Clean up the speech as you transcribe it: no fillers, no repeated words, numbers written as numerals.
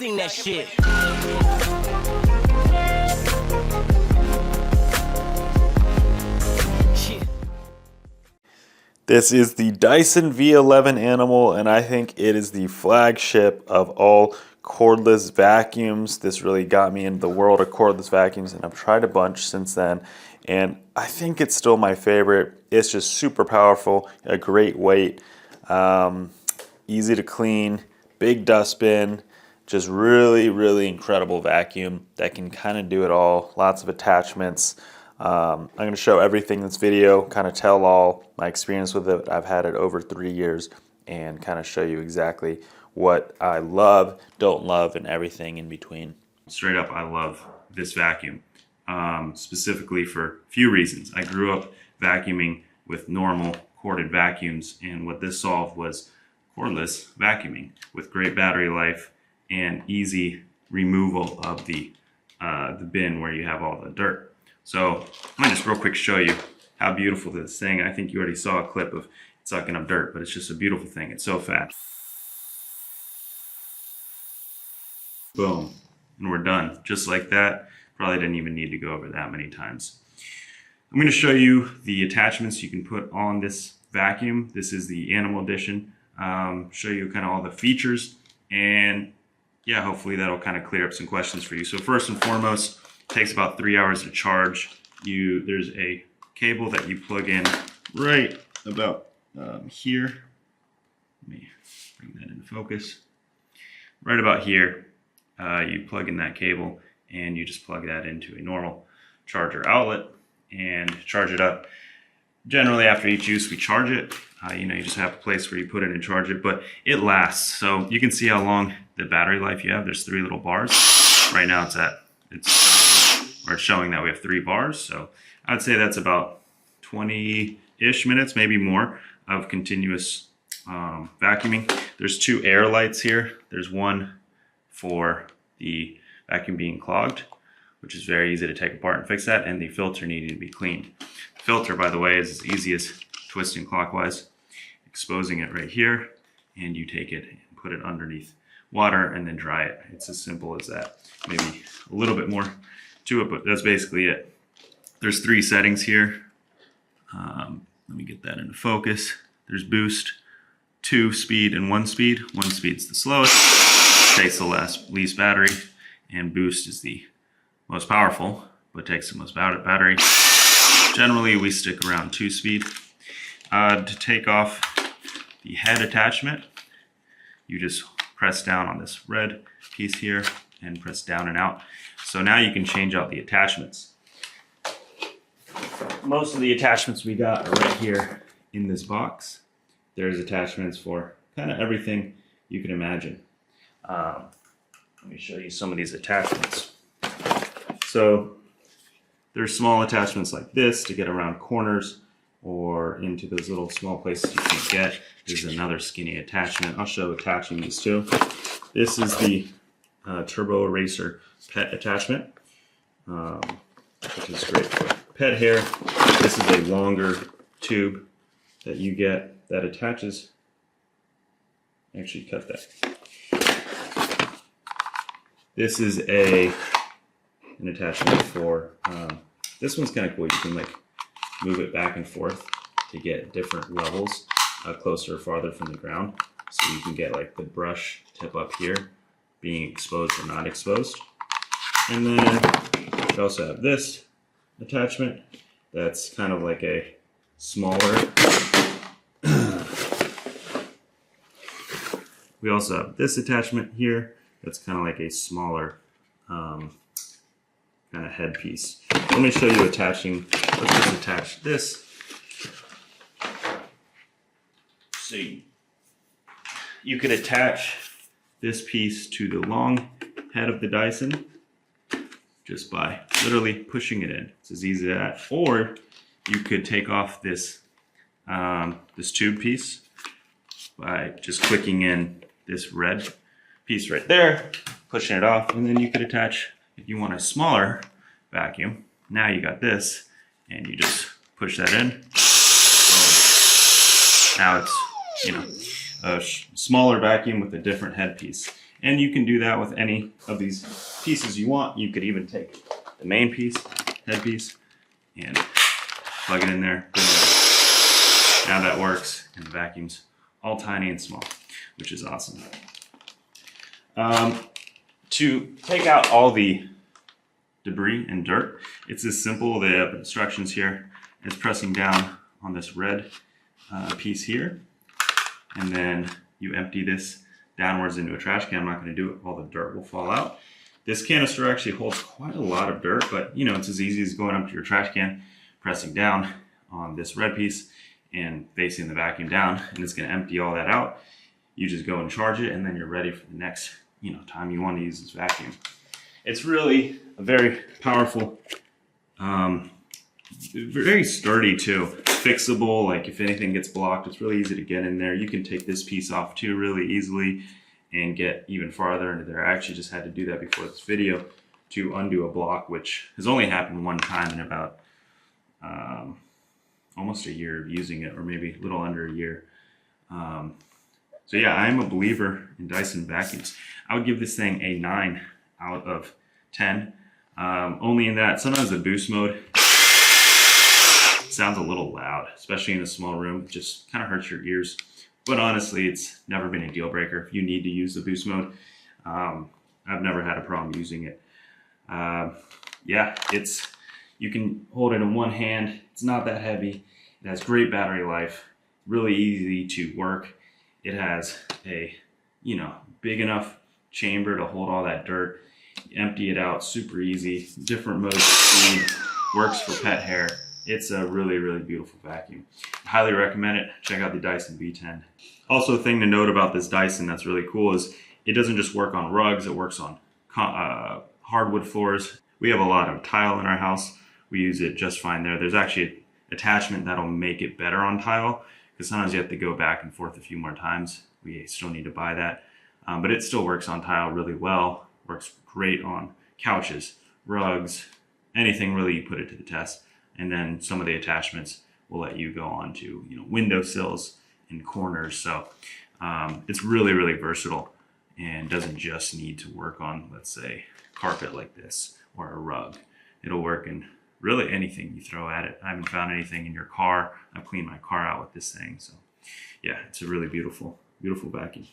sing that shit. This is the Dyson V11 Animal, and I think it is the flagship of all cordless vacuums. This really got me into the world of cordless vacuums, and I've tried a bunch since then, and I think it's still my favorite. It's just super powerful, a great weight, easy to clean, big dustbin, just really incredible vacuum that can kind of do it all. Lots of attachments. I'm going to show everything in this video, kind of tell all my experience with it. I've had it over 3 years and kind of show you exactly what I love, don't love, and everything in between. Straight up, I love this vacuum, specifically for a few reasons. I grew up vacuuming with normal corded vacuums, and what this solved was cordless vacuuming with great battery life and easy removal of the bin where you have all the dirt. So I'm gonna just real quick show you how beautiful this thing. I think you already saw a clip of it sucking up dirt, but it's just a beautiful thing. It's so fast. Boom, and we're done. Just like that. Probably didn't even need to go over that many times. I'm gonna show you the attachments you can put on this vacuum. This is the Animal Edition. Show you kind of all the features, and yeah, hopefully that'll kind of clear up some questions for you. So first and foremost, it takes about 3 hours to charge. There's a cable that you plug in right about here. Let me bring that into focus. Right about here, you plug in that cable and you just plug that into a normal charger outlet and charge it up. Generally after each use we charge it. You just have a place where you put it and charge it, but it lasts. So you can see how long the battery life you have. There's 3 little bars. Right now it's showing that we have 3 bars. So I'd say that's about 20-ish minutes, maybe more, of continuous vacuuming. There's 2 air lights here. There's one for the vacuum being clogged, which is very easy to take apart and fix that, and the filter needing to be cleaned. The filter, by the way, is as easy as twisting clockwise, exposing it right here, and you take it and put it underneath water and then dry it. It's as simple as that. Maybe a little bit more to it, but that's basically it. There's 3 settings here. Let me get that into focus. There's boost, 2 speed, and 1 speed. 1 speed's the slowest, takes the least battery, and boost is the most powerful, but takes the most battery. Generally, we stick around 2 speed. To take off the head attachment, you just press down on this red piece here and press down and out. So now you can change out the attachments. Most of the attachments we got are right here in this box. There's attachments for kind of everything you can imagine. Let me show you some of these attachments. So there's small attachments like this to get around corners or into those little small places you can get. There's another skinny attachment. I'll show attaching these too. This is the Turbo Eraser pet attachment, which is great for pet hair. This is a longer tube that you get that attaches. Actually, cut that. This is an attachment for, this one's kind of cool. You can like move it back and forth to get different levels closer or farther from the ground. So you can get like the brush tip up here being exposed or not exposed. And then we also have this attachment that's kind of like a smaller. We also have this attachment here that's kind of like a smaller kind of headpiece. Let me show you attaching. Let's just attach this. So you could attach this piece to the long head of the Dyson just by literally pushing it in. It's as easy as that. Or you could take off this this tube piece by just clicking in this red piece right there, pushing it off, and then you could attach, if you want a smaller vacuum, now you got this, and you just push that in. So now it's, a smaller vacuum with a different headpiece. And you can do that with any of these pieces you want. You could even take the main piece, headpiece, and plug it in there. Now that works, and the vacuum's all tiny and small, which is awesome. To take out all the debris and dirt, it's as simple. They have instructions here. It's pressing down on this red piece here, and then you empty this downwards into a trash can. I'm not going to do it, all the dirt will fall out. This canister actually holds quite a lot of dirt, but you know, it's as easy as going up to your trash can, pressing down on this red piece and facing the vacuum down, and it's going to empty all that out. You just go and charge it, and then you're ready for the next, you know, time you want to use this vacuum. It's really a very powerful, very sturdy too, fixable. Like if anything gets blocked, it's really easy to get in there. You can take this piece off too really easily and get even farther into there. I actually just had to do that before this video to undo a block, which has only happened one time in about almost a year of using it, or maybe a little under a year. So yeah, I'm a believer in Dyson vacuums. I would give this thing a 9 out of 10. Only in that sometimes the boost mode sounds a little loud, especially in a small room. It just kind of hurts your ears. But honestly, it's never been a deal breaker if you need to use the boost mode. I've never had a problem using it. Yeah, you can hold it in one hand. It's not that heavy. It has great battery life, really easy to work. It has a, you know, big enough chamber to hold all that dirt. You empty it out super easy. Different modes of speed, works for pet hair. It's a really, really beautiful vacuum. I highly recommend it. Check out the Dyson V10. Also, a thing to note about this Dyson that's really cool is it doesn't just work on rugs, it works on hardwood floors. We have a lot of tile in our house. We use it just fine there. There's actually an attachment that'll make it better on tile, because sometimes you have to go back and forth a few more times. We still need to buy that. But it still works on tile really well. Works great on couches, rugs, anything really you put it to the test. And then some of the attachments will let you go on to, you know, windowsills and corners. So it's really, really versatile and doesn't just need to work on, let's say, carpet like this or a rug. It'll work in really anything you throw at it. I haven't found anything in your car. I've cleaned my car out with this thing. So yeah, it's a really beautiful, beautiful vacuum.